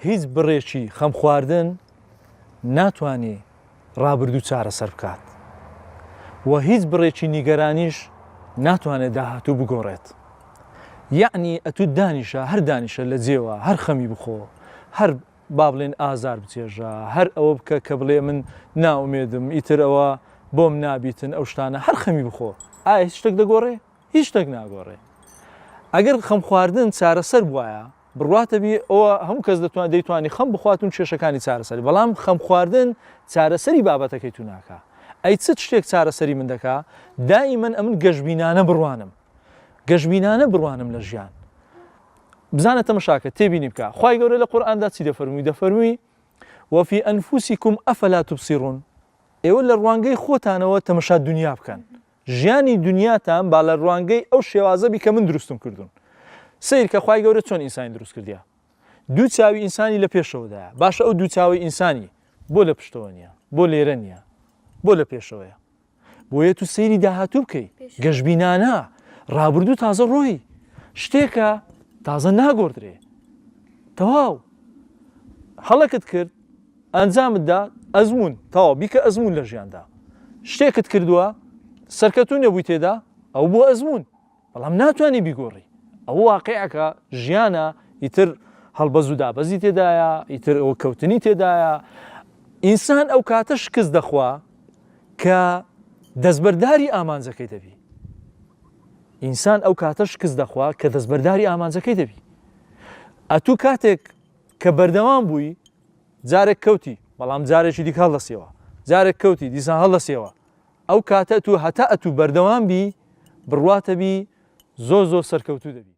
هیچ بڕێکی خەم خواردن ناتوانێ ڕابردوو چارەسەر بکات و هیچ بڕێکی نیگەرانیش ناتوانێت داهاتوو بگۆڕێت. یعنی ئەتو دانیشە هەر دانیشە لە جێوە هەر خەمی بخۆ، هەر با بڵێن ئازار بچێژە، هەر ئەوە بکە کە بڵێ من ناومێدم ئیتر ئەوە بۆم نابیتن ئەو شتانە هەر خەمی بخۆ. ئایا هیچ شتێک دەگۆڕێ؟ هیچ شتێک ناگۆڕێ. ئەگەر خەم خواردن چارەسەر بووایە بڕواتە بی ئەوە هەموو کەس دەیتوانی خەم بخواتون کێشەکانی چارەسەری، بەڵام خەم خواردن چارەسەری بابەتەکەی تو ناکە. ئەی چ شتێک چارەسەری من دەکا؟ دائیمەن ئەمن گەشتبینانە بڕوانم، گەشتبینانە بڕوانم لە ژیان. بزانە تەمەشاکە تێبینی بکە. خوای گەورە لە قورئاندا چی دەفەرمووی؟ دەفەرمووی وفي أنفسكم أفلا تبصرون. ئێوە لە ڕوانگەی خۆتانەوە تەمەشا دنیا بکەن. ژیانی دنیاتان با لە ڕوانگەی ئەو شێوازە بی کە من دروستم کردوون. سیر کە خوای گەورە چۆن ئینسانی دروست کردیە. دوو چاوی ئینسانی لە پێشەوەدایە. باشە ئەو دوو چاوی ئینسانی بۆ لە پشتەوە نییە، بۆ لێرە نییە، بۆ لە پێشەوەیە. بۆیە تو سەیری داهاتوو بکەی. گەشتبینانە ڕابردوو تازە ڕۆی شتێکە تازە ناگۆڕدرێ. تەواو هەڵەکت کرد ئەنجامتدا ئەزمون تەواو بیکە ئەزمون لە ژیاندا. شتێکت کردووە سەرکەتوو نەبووی تێدا ئەو بۆ ئەزمون، بەڵام ناتوانانی بیگۆڕی. ئەو واقعەکە ژیانە ئیتر هەڵبەز و دابەزی تێدایە، ئیتر ئەوە کەوتنی تێدایە. ئینسان ئەو کاتە شکست دەخوا کە دەستبەرداری ئامانجەکەی دەبی. ئینسان ئەو کاتە شکست دەخوا کە دەستبەرداری ئامانجەکەی دەبی. ئەتوو کاتێک کە بەردەوام بووی جارێک کەوتی بەڵام جارێکی دیکە هەڵدەسێەوە، جارێک کەوتی دیسان هەڵدەسێەوە. ئەو کاتە تو هەتا ئەتوو بەردەوام بی بڕواتە بی زۆر سەرکەوتوو دەبی.